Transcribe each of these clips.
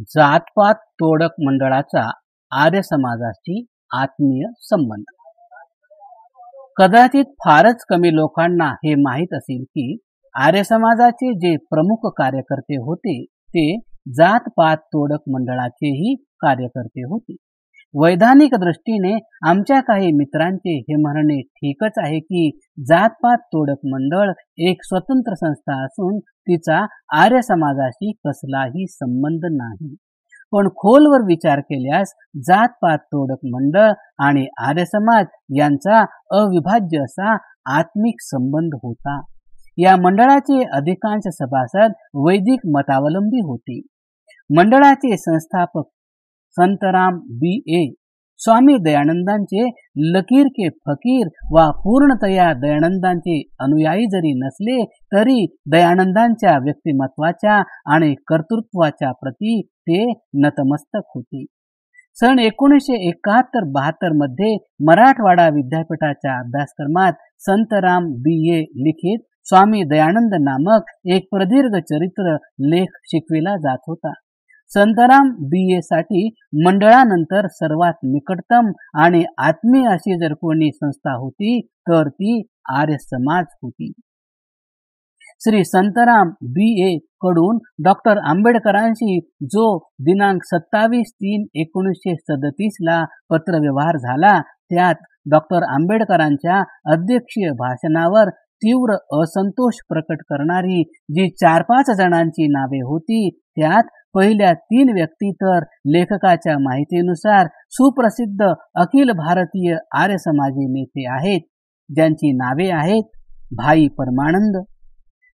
जातपात तोडक मंडळाचा आर्य समाजाशी आत्मीय संबंध. कदाचित फारच कमी लोकांना हे माहीत असेल की आर्य समाजाचे जे प्रमुख कार्यकर्ते होते ते जातपात तोडक मंडळाचेही कार्यकर्ते होते. वैधानिक दृष्टीने आमच्या काही मित्रांचे हे म्हणणे ठीकच आहे की जातपात तोडक मंडळ एक स्वतंत्र संस्था असून तिचा आर्य समाजाशी कसलाही संबंध नाही. पण खोलवर विचार केल्यास जातपात तोडक मंडळ आणि आर्य समाज यांचा अविभाज्य असा आत्मिक संबंध होता. या मंडळाचे अधिकांश सभासद वैदिक मतावलंबी होते. मंडळाचे संस्थापक संतराम बी.ए. स्वामी दयानंदांचे लकीर के फकीर वा पूर्णतया दयानंदांचे अनुयायी जरी नसले तरी दयानंदांच्या व्यक्तिमत्वाच्या आणि कर्तृत्वाच्या प्रती ते नतमस्तक होते. सन 1971-72 मध्ये मराठवाडा विद्यापीठाच्या अभ्यासक्रमात संतराम बी.ए. लिखित स्वामी दयानंद नामक एक प्रदीर्घ चरित्र लेख शिकविला जात होता. संतराम बी.ए. साठी मंडळानंतर सर्वात निकटतम आणि आत्मीय अशी जर कोणी संस्था होती तर ती आर्य समाज होती. श्री संतराम बी.ए. कडून डॉक्टर आंबेडकरांशी जो दिनांक 27/3/1937 ला पत्रव्यवहार झाला त्यात डॉक्टर आंबेडकरांच्या अध्यक्षीय भाषणावर तीव्र असंतोष प्रकट करणारी जी 4-5 जणांची नावे होती त्यात पहिल्या 3 व्यक्ती तर लेखकाच्या माहितीनुसार सुप्रसिद्ध अखिल भारतीय आर्य समाजी नेते आहेत, ज्यांची नावे आहेत भाई परमानंद,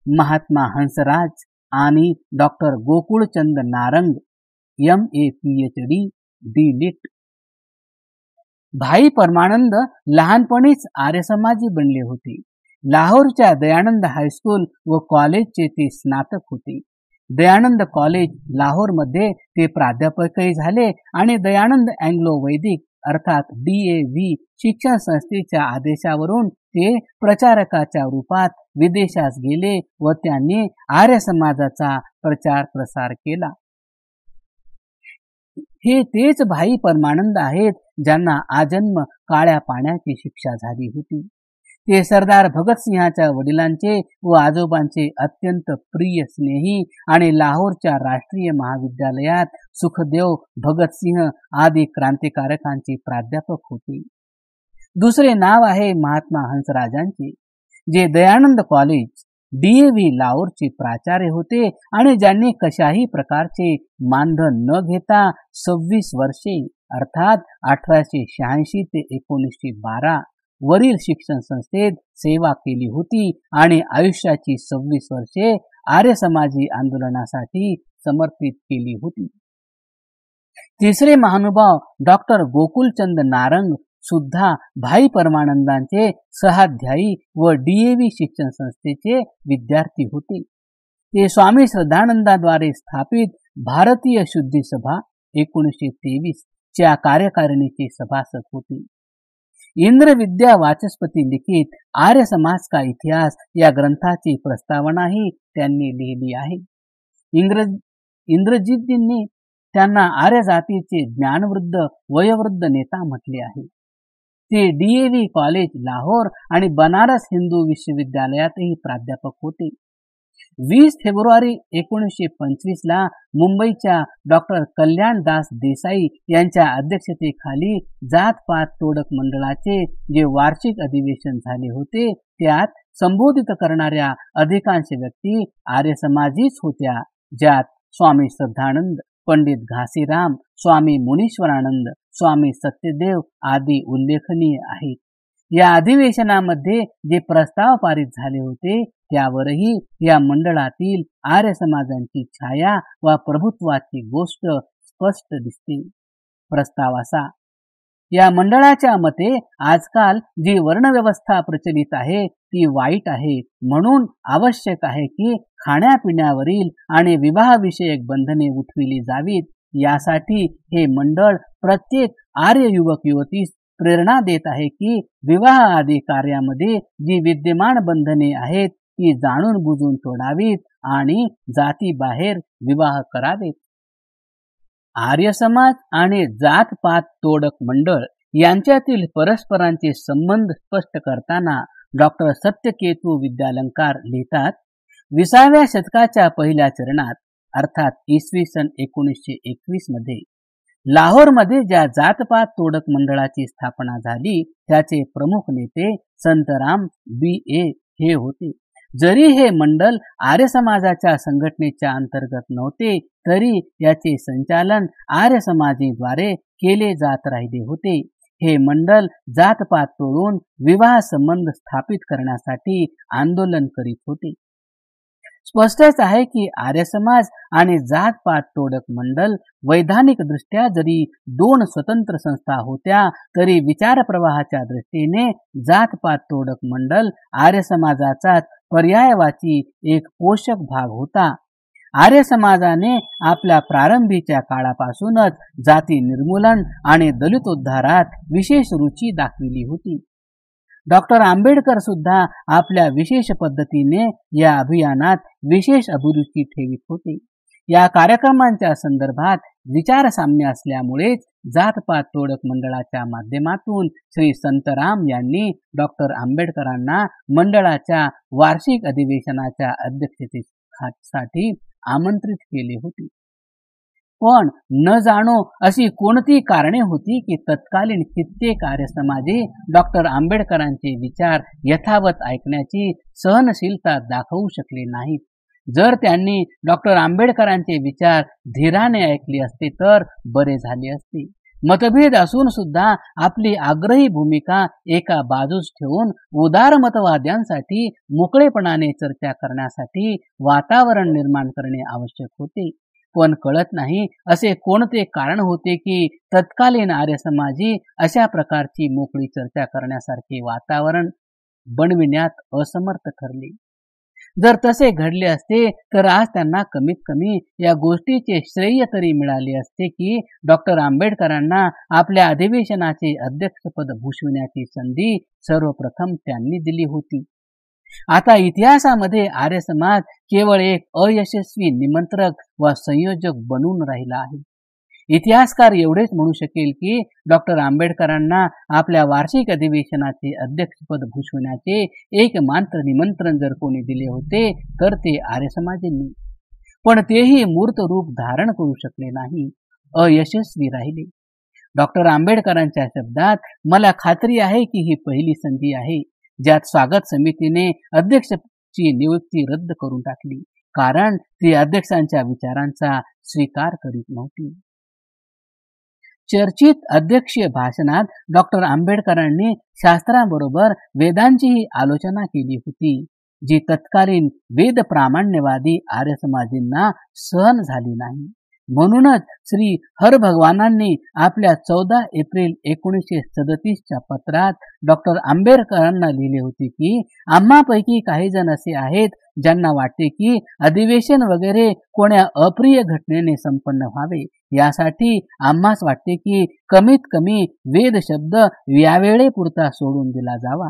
महात्मा हंसराज आणि doctor गोकुळचंद Narang, M.A. PhD, D.Litt. भाई परमानंद लहानपणीच आर्य समाजी बनले होते. लाहोरच्या दयानंद हायस्कूल व कॉलेजचे ते स्नातक होते. दयानंद कॉलेज लाहोरमध्ये ते प्राध्यापकही झाले आणि दयानंद अँग्लो वैदिक अर्थात DAV शिक्षण संस्थेच्या आदेशावरून ते प्रचारकाच्या रूपात विदेशास गेले व त्यांनी आर्य समाजाचा प्रचार प्रसार केला. हे तेच भाई परमानंद आहेत ज्यांना आजन्म काळ्या पाण्याची शिक्षा झाली होती. ते सरदार भगतसिंहाच्या वडिलांचे व आजोबांचे अत्यंत प्रिय स्नेही आणि लाहोरच्या राष्ट्रीय महाविद्यालयात सुखदेव, भगतसिंह आदी क्रांतिकारकांचे प्राध्यापक होते. दुसरे नाव आहे महात्मा हंसराजांचे, जे दयानंद कॉलेज DAV लाहोरचे प्राचार्य होते आणि ज्यांनी कशाही प्रकारचे मानधन न घेता 26 वर्षे अर्थात 1886 ते 1912 वरील शिक्षण संस्थेत सेवा केली होती आणि आयुष्याची 26 वर्षे आर्य समाजी आंदोलनासाठी समर्पित केली होती. तिसरे महानुभाव डॉक्टर गोकुलचंद नारंग सुद्धा भाई परमानंदांचे सहाध्यायी व DAV शिक्षण संस्थेचे विद्यार्थी होते. ते स्वामी श्रद्धानंदाद्वारे स्थापित भारतीय शुद्धी सभा 1923 च्या कार्यकारिणीचे सभासद होते. इंद्रविद्या वाचस्पती लिखित आर्य समाज का इतिहास या ग्रंथाची प्रस्तावनाही त्यांनी लिहिली आहे. इंद्रजितजींनी त्यांना आर्य जातीचे ज्ञानवृद्ध वयोवृद्ध नेता म्हटले आहे. ते DAV कॉलेज लाहोर आणि बनारस हिंदू विश्वविद्यालयातही प्राध्यापक होते. 20 फेब्रुवारी 1925 ला मुंबईच्या डॉक्टर कल्याणदास देसाई यांच्या अध्यक्षतेखाली जातपात तोडक मंडळाचे जे वार्षिक अधिवेशन झाले होते त्यात संबोधित करणाऱ्या अधिकांश व्यक्ती आर्य समाजीच होत्या, ज्यात स्वामी श्रद्धानंद, पंडित घासीराम, स्वामी मुनीश्वरानंद, स्वामी सत्यदेव आदी उल्लेखनीय आहेत. या अधिवेशनामध्ये जे प्रस्ताव पारित झाले होते त्यावरही या मंडळातील आर्य समाजांची छाया व प्रभुत्वाची गोष्ट स्पष्ट दिसते. प्रस्ताव असा: या मंडळाच्या मते आजकाल जी वर्णव्यवस्था प्रचलित आहे ती वाईट आहे, म्हणून आवश्यक आहे की खाण्यापिण्यावरील आणि विवाहविषयक बंधने उठविली जावीत. यासाठी हे मंडळ प्रत्येक आर्य युवक युवतीस प्रेरणा देत आहे की विवाह आदी कार्यामध्ये जी विद्यमान बंधने आहेत ती जाणून बुजून तोडावीत आणि जातीबाहेर विवाह करावेत. आर्य समाज आणि जात पात तोडक मंडळ यांच्यातील परस्परांचे संबंध स्पष्ट करताना डॉक्टर सत्यकेतू विद्यालंकार लिहितात, 20व्या शतकाच्या पहिल्या चरणात अर्थात इसवी सन 1921 मध्ये लाहोरमध्ये ज्या जातपात तोडक मंडळाची स्थापना झाली त्याचे प्रमुख नेते संतराम B.A. हे होते. जरी हे मंडल आर्य समाजाच्या संघटनेच्या अंतर्गत नव्हते तरी याचे संचालन आर्य समाजाद्वारे केले जात राहिले होते. हे मंडल जातपात तोडून विवाह संबंध स्थापित करण्यासाठी आंदोलन करीत होते. स्पष्टच आहे की आर्य समाज आणि जातपात तोडक मंडल वैधानिक दृष्ट्या जरी दोन स्वतंत्र संस्था होत्या तरी विचार प्रवाहाच्या दृष्टीने जातपात तोडक मंडल आर्य समाजाचाच पर्यायवाची एक पोषक भाग होता. आर्य समाजाने आपल्या प्रारंभीच्या काळापासूनच जाती निर्मूलन आणि दलितोद्धारात विशेष रुची दाखविली होती. डॉक्टर आंबेडकर सुद्धा आपल्या विशेष पद्धतीने या अभियानात विशेष अभिरुची ठेवित होते. या कार्यक्रमांच्या संदर्भात विचार साम्य असल्यामुळेच जातपात तोडक मंडळाच्या माध्यमातून श्री संतराम यांनी डॉक्टर आंबेडकरांना मंडळाच्या वार्षिक अधिवेशनाच्या अध्यक्षतेसाठी आमंत्रित केले होते. पण न जाणो अशी कोणती कारणे होती की तत्कालीन कित्येक आर्य समाजी डॉक्टर आंबेडकरांचे विचार यथावत ऐकण्याची सहनशीलता दाखवू शकले नाहीत. जर त्यांनी डॉक्टर आंबेडकरांचे विचार धीराने ऐकले असते तर बरे झाले असते. मतभेद असून सुद्धा आपली आग्रही भूमिका एका बाजूस ठेवून उदारमतवाद्यांसाठी मोकळेपणाने चर्चा करण्यासाठी वातावरण निर्माण करणे आवश्यक होते. पण कळत नाही असे कोणते कारण होते की तत्कालीन आर्य समाजी अशा प्रकारची मोकळी चर्चा करण्यासारखे वातावरण बनविण्यात असमर्थ ठरले. जर तसे घडले असते तर आज त्यांना कमीत कमी या गोष्टीचे श्रेय तरी मिळाले असते की डॉक्टर आंबेडकरांना आपल्या अधिवेशनाचे अध्यक्षपद भूषविण्याची संधी सर्वप्रथम त्यांनी दिली होती. आता इतिहासामध्ये आर्य समाज केवळ एक अयशस्वी निमंत्रक व संयोजक बनून राहिला आहे. इतिहासकार एवढेच म्हणू शकेल की डॉक्टर आंबेडकरांना आपल्या वार्षिक अधिवेशनाचे अध्यक्षपद भूषविण्याचे एकमात्र निमंत्रण जर कोणी दिले होते तर ते आर्य समाजांनी. पण तेही मूर्त रूप धारण करू शकले नाही, अयशस्वी राहिले. डॉक्टर आंबेडकरांच्या शब्दात, मला खात्री आहे की ही पहिली संधी आहे ज्यात स्वागत समितीने अध्यक्षची नियुक्ती रद्द करून टाकली, कारण ती अध्यक्षांच्या विचारांचा स्वीकार करीत नव्हती. चर्चित अध्यक्षीय भाषणात डॉक्टर आंबेडकरांनी शास्त्राबरोबर वेदांचीही आलोचना केली होती, जी तत्कालीन वेद प्रामाण्यवादी आर्य समाजींना सहन झाली नाही. म्हणूनच श्री हरभगवानांनी आपल्या 14 एप्रिल 1937च्या पत्रात डॉक्टर आंबेडकरांना लिहिले होते की आम्हापैकी काही जण असे आहेत ज्यांना वाटते की अधिवेशन वगैरे कोण्या अप्रिय घटनेने संपन्न व्हावे. यासाठी आम्हास वाटते की कमीत कमी वेद शब्द यावेळेपुरता सोडून दिला जावा.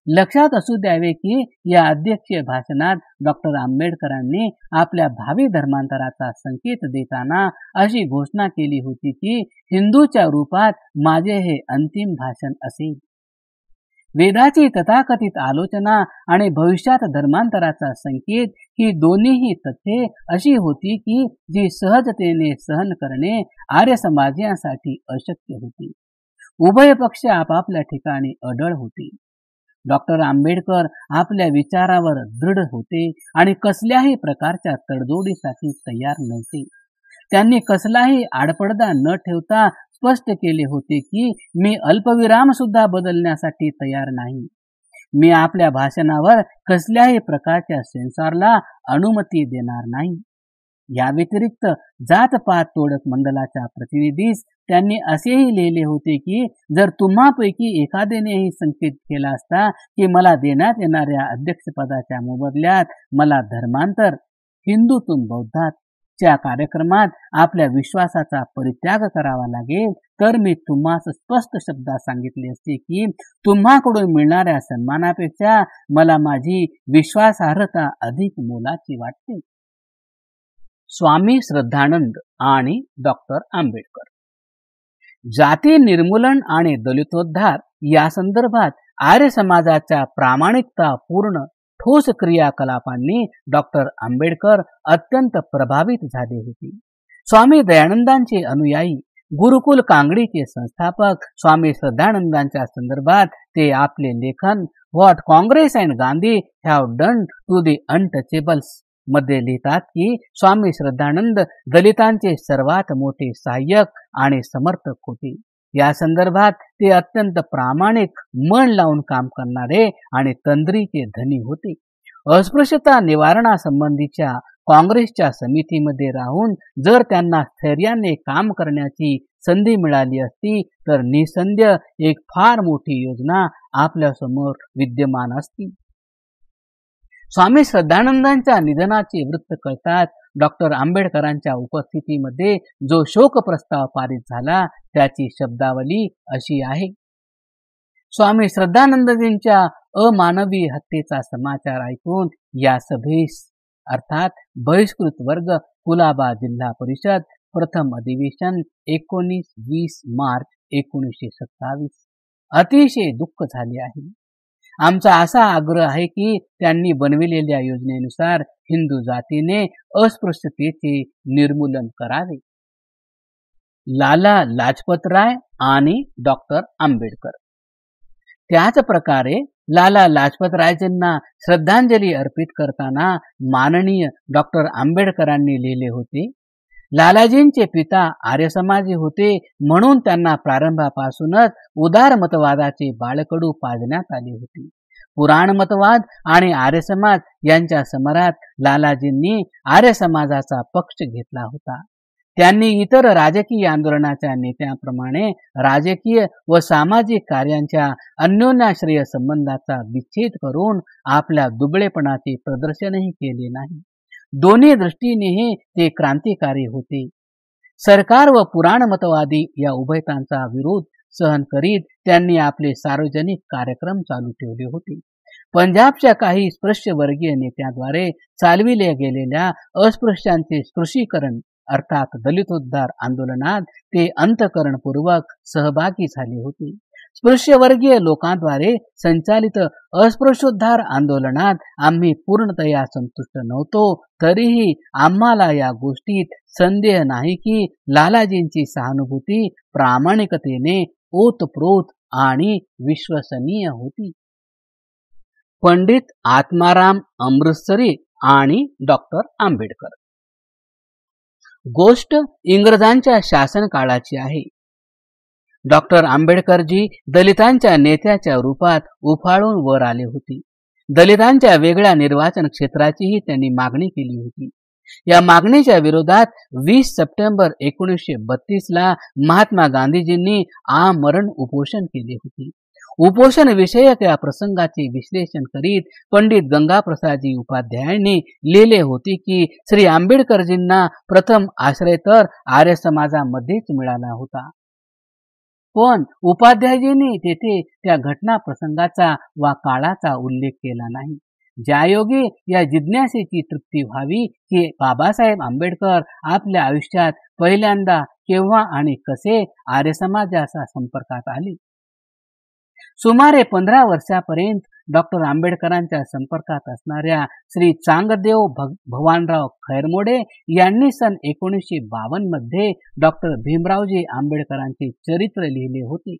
लक्षात असू द्यावे की या अध्यक्षीय भाषणात डॉक्टर आंबेडकरांनी आपल्या भावी धर्मांतराचा संकेत देताना अशी घोषणा केली होती की हिंदूच्या रूपात माझे हे अंतिम भाषण असेल. वेदाची तथाकथित आलोचना आणि भविष्यात धर्मांतराचा संकेत ही दोन्हीही तथ्ये अशी होती की जी सहजतेने सहन करणे आर्य समाजासाठी अशक्य होती. उभय पक्ष आपापल्या ठिकाणी अडळ होते. डॉक्टर आंबेडकर आपल्या विचारावर दृढ होते आणि कसल्याही प्रकारच्या तडजोडीसाठी तयार नव्हते. त्यांनी कसलाही आडपडदा न ठेवता स्पष्ट केले होते की मी अल्पविराम सुद्धा बदलण्यासाठी तयार नाही. मी आपल्या भाषणावर कसल्याही प्रकारच्या सेन्सॉरला अनुमती देणार नाही. या व्यतिरिक्त जातपात तोडक मंडळाच्या प्रतिनिधीस त्यांनी असेही लिहिले होते की जर तुम्हापैकी एखाद्यानेही संकेत केला असता की मला देण्यात येणाऱ्या अध्यक्षपदाच्या मोबदल्यात मला धर्मांतर हिंदूतून बौद्धात च्या कार्यक्रमात आपल्या विश्वासाचा परित्याग करावा लागेल तर मी तुम्हास स्पष्ट शब्दात सांगितले असते की तुम्हाकडून मिळणाऱ्या सन्मानापेक्षा मला माझी विश्वासार्हता अधिक मोलाची वाटते. स्वामी श्रद्धानंद आणि डॉक्टर आंबेडकर. जाती निर्मूलन आणि दलितोद्धार या संदर्भात आर्य समाजाच्या प्रामाणिकतापूर्ण ठोस क्रियाकलापांनी डॉक्टर आंबेडकर अत्यंत प्रभावित झाले होते. स्वामी दयानंदांचे अनुयायी, गुरुकुल कांगडीचे संस्थापक स्वामी श्रद्धानंदांच्या संदर्भात ते आपले लेखन what Congress and Gandhi have done to the untouchables मध्ये लिहितात की स्वामी श्रद्धानंद दलितांचे सर्वात मोठे सहाय्यक आणि समर्थक होते. या संदर्भात ते अत्यंत प्रामाणिक, मन लावून काम करणारे आणि तंद्रीचे धनी होते. अस्पृश्यता निवारणासंबंधीच्या काँग्रेसच्या समितीमध्ये राहून जर त्यांना स्थैर्याने काम करण्याची संधी मिळाली असती तर निसंदेह एक फार मोठी योजना आपल्या समोर विद्यमान असती. स्वामी श्रद्धानंदांच्या निधनाचे वृत्त कळताच डॉक्टर आंबेडकरांच्या उपस्थितीमध्ये जो शोक प्रस्ताव पारित झाला त्याची शब्दावली अशी आहे. स्वामी श्रद्धानंदजींच्या अमानवी हत्येचा समाचार ऐकून या सभेस अर्थात बहिष्कृत वर्ग कुलाबा जिल्हा परिषद प्रथम अधिवेशन 19-20 मार्च 1927 अतिशय दुःख झाले आहे. आमचा असा आग्रह आहे की त्यांनी बनविलेल्या योजनेनुसार हिंदू जातीने अस्पृश्यतेचे निर्मूलन करावे. लाला लाजपतराय आणि डॉक्टर आंबेडकर. त्याच प्रकारे लाला लाजपतरायजींना श्रद्धांजली अर्पित करताना माननीय डॉक्टर आंबेडकरांनी लिहिले होते, लालाजींचे पिता आर्यसमाजी होते म्हणून त्यांना प्रारंभापासूनच उदार मतवादाचे बाळकडू पाजण्यात आले होते. पुराण मतवाद आणि आर्यसमाज यांच्या समरात लालाजींनी आर्य समाजाचा पक्ष घेतला होता. त्यांनी इतर राजकीय आंदोलनाच्या नेत्यांप्रमाणे राजकीय व सामाजिक कार्यांच्या अन्योन्याश्रय संबंधाचा विच्छेद करून आपल्या दुबळेपणाचे प्रदर्शनही केले नाही. दोन्ही दृष्टीनेही ते क्रांतिकारी होते. सरकार व पुराण मतवादी या उभयतांचा विरोध सहन करीत त्यांनी आपले सार्वजनिक कार्यक्रम चालू ठेवले होते. पंजाबच्या काही स्पृश्यवर्गीय नेत्यांद्वारे चालविले गेलेल्या अस्पृश्यांचे स्पृशीकरण अर्थात दलितोद्धार आंदोलनात ते अंतःकरणपूर्वक सहभागी झाले होते. स्पृश्यवर्गीय लोकांद्वारे संचालित अस्पृश्योद्धार आंदोलनात आम्ही पूर्णतया संतुष्ट नव्हतो. तरीही आम्हाला या गोष्टीत संदेह नाही की लालाजींची सहानुभूती प्रामाणिकतेने ओतप्रोत आणि विश्वसनीय होती. पंडित आत्माराम अमृतसरी आणि डॉक्टर आंबेडकर. गोष्ट इंग्रजांच्या शासन काळाची आहे. डॉक्टर आंबेडकरजी दलितांच्या नेत्याच्या रूपात उफाळून वर आले होते. दलितांच्या वेगळ्या निर्वाचन क्षेत्राचीही त्यांनी मागणी केली होती. या मागणीच्या विरोधात 20 सप्टेंबर 1932 महात्मा गांधीजींनी आमरण उपोषण केले होते. उपोषण विषयक या प्रसंगाचे विश्लेषण करीत पंडित गंगाप्रसादजी उपाध्यायांनी लिहिले होते की श्री आंबेडकरजींना प्रथम आश्रय तर आर्य समाजामध्येच मिळाला होता. पण उपाध्यायजींनी तेथे त्या घटना प्रसंगाचा वा काळाचा उल्लेख केला नाही. ज्यायोगे या जिज्ञासेची तृप्ती व्हावी की बाबासाहेब आंबेडकर आपल्या आयुष्यात पहिल्यांदा केव्हा आणि कसे आर्य समाजाच्या संपर्कात आले. सुमारे 15 वर्षापर्यंत डॉक्टर आंबेडकरांच्या संपर्कात असणाऱ्या श्री चांगदेव भवानराव खैरमोडे यांनी सन 1952 मध्ये डॉक्टर भीमरावजी आंबेडकरांचे चरित्र लिहिले होते.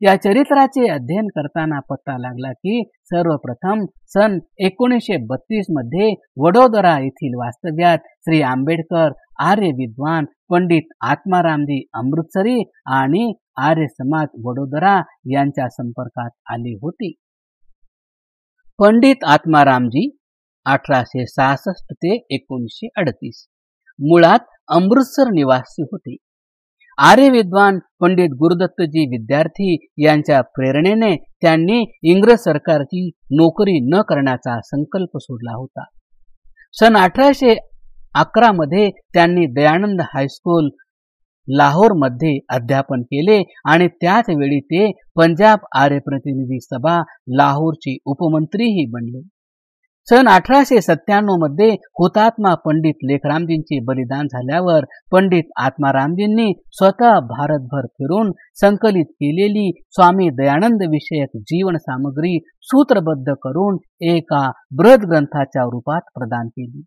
या चरित्राचे अध्ययन करताना पत्ता लागला की सर्वप्रथम सन 1932 मध्ये वडोदरा येथील वास्तव्यात श्री आंबेडकर आर्य विद्वान पंडित आत्मारामजी अमृतसरी आणि आर्य समाज वडोदरा यांच्या संपर्कात आले होते. पंडित आत्मारामजी 1866 ते 1938 मुळात अमृतसर निवासी होते. आर्य विद्वान पंडित गुरुदत्तजी विद्यार्थी यांच्या प्रेरणेने त्यांनी इंग्रज सरकारची नोकरी न करण्याचा संकल्प सोडला होता. सन 1811 मध्ये त्यांनी दयानंद हायस्कूल लाहोरमध्ये अध्यापन केले आणि त्याच वेळी ते पंजाब आर्य प्रतिनिधी सभा लाहोरचे उपमंत्रीही बनले. सन 1897 मध्ये हुतात्मा पंडित लेखरामजींचे बलिदान झाल्यावर पंडित आत्मारामजींनी स्वतः भारतभर फिरून संकलित केलेली स्वामी दयानंद विषयक जीवन सामग्री सूत्रबद्ध करून एका बृहद ग्रंथाच्या रूपात प्रदान केली.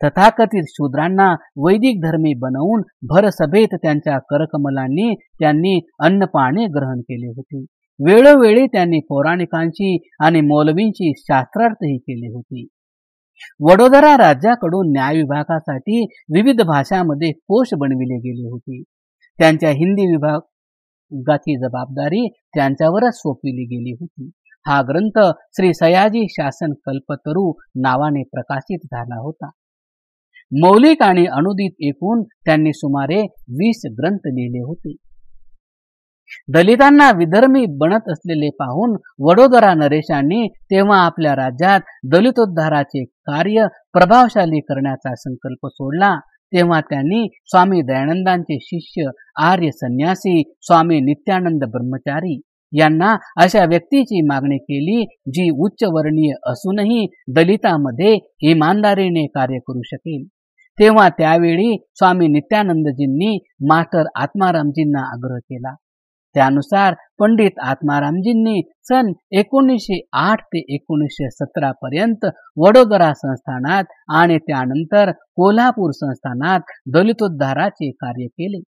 तथाकथित शूद्रांना वैदिक धर्मी बनवून भरसभेत त्यांच्या करकमलांनी त्यांनी अन्नपाने ग्रहण केले होते. वेळोवेळी त्यांनी पौराणिकांची आणि मौलवींची शास्त्रार्थही केले होते. वडोदरा राज्याकडून न्याय विभागासाठी विविध भाषांमध्ये कोश बनविले गेले होते. त्यांच्या हिंदी विभागाची जबाबदारी त्यांच्यावरच सोपविली गेली होती. हा ग्रंथ श्री सयाजी शासन कल्पतरू नावाने प्रकाशित झाला होता. मौलिक आणि अनुदित एकूण त्यांनी सुमारे 20 ग्रंथ लिहिले होते. दलितांना विधर्मी बनत असलेले पाहून वडोदरा नरेशांनी तेव्हा आपल्या राज्यात दलितोद्धाराचे कार्य प्रभावशाली करण्याचा संकल्प सोडला. तेव्हा त्यांनी स्वामी दयानंदांचे शिष्य आर्य संन्यासी स्वामी नित्यानंद ब्रह्मचारी यांना अशा व्यक्तीची मागणी केली जी उच्चवर्णीय असूनही दलितांमध्ये इमानदारीने कार्य करू शकेल. तेव्हा त्यावेळी स्वामी नित्यानंदजींनी मास्टर आत्मारामजींना आग्रह केला. त्यानुसार पंडित आत्मारामजींनी सन 1908 ते 1917 पर्यंत वडोदरा संस्थानात आणि त्यानंतर कोल्हापूर संस्थानात दलितोद्धाराचे कार्य केले.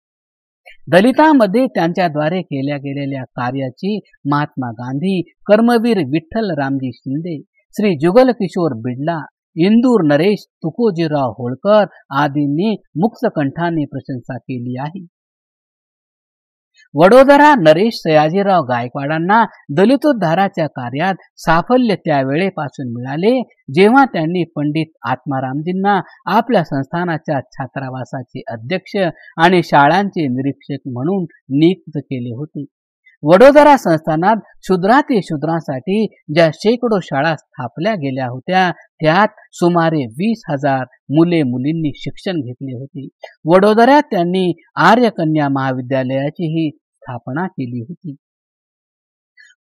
दलितांमध्ये त्यांच्याद्वारे केल्या गेलेल्या कार्याची महात्मा गांधी, कर्मवीर विठ्ठल रामजी शिंदे, श्री जुगल किशोर बिडला, इंदूर नरेश तुकोजीराव होळकर आदींनी मुक्तकंठाने प्रशंसा केली आहे. वडोदरा नरेश सयाजीराव गायकवाडांना दलितोद्धाराच्या कार्यात साफल्य त्यावेळेपासून मिळाले जेव्हा त्यांनी पंडित आत्मारामजींना आपल्या संस्थानाच्या छात्रावासाचे अध्यक्ष आणि शाळांचे निरीक्षक म्हणून नियुक्त केले होते. वडोदरा संस्थानात शूद्रांसाठी ज्या शेकडो शाळा स्थापल्या गेल्या होत्या त्यात सुमारे 20,000 मुले मुलींनी शिक्षण घेतले होते. वडोदऱ्यात त्यांनी आर्यकन्या महाविद्यालयाचीही स्थापना केली होती.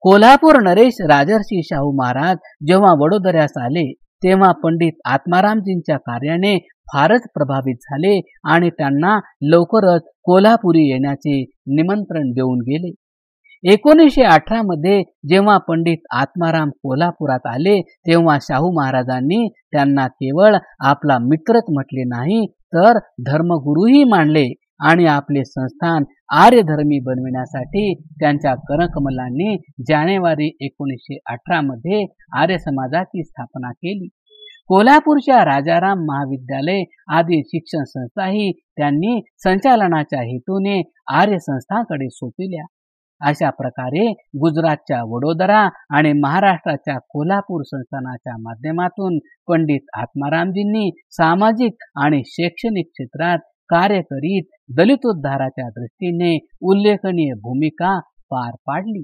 कोल्हापूर नरेश राजर्षी शाहू महाराज जेव्हा वडोदऱ्यास आले तेव्हा पंडित आत्मारामजींच्या कार्याने फारच प्रभावित झाले आणि त्यांना लवकरच कोल्हापुरी येण्याचे निमंत्रण देऊन गेले. 1918 मध्ये जेव्हा पंडित आत्माराम कोल्हापुरात आले तेव्हा शाहू महाराजांनी त्यांना केवळ आपला मित्रच म्हटले नाही तर धर्मगुरूही मानले आणि आपले संस्थान आर्यधर्मी बनविण्यासाठी त्यांच्या करकमलांनी जानेवारी 1918 मध्ये आर्य समाजाची स्थापना केली. कोल्हापूरच्या राजाराम महाविद्यालय आदी शिक्षण संस्थाही त्यांनी संचालनाच्या हेतूने आर्य संस्थांकडे सोपविल्या. अशा प्रकारे गुजरातच्या वडोदरा आणि महाराष्ट्राच्या कोल्हापूर संस्थानाच्या माध्यमातून पंडित आत्मारामजींनी सामाजिक आणि शैक्षणिक क्षेत्रात कार्य करीत दलितोद्धाराच्या दृष्टीने उल्लेखनीय भूमिका पार पाडली.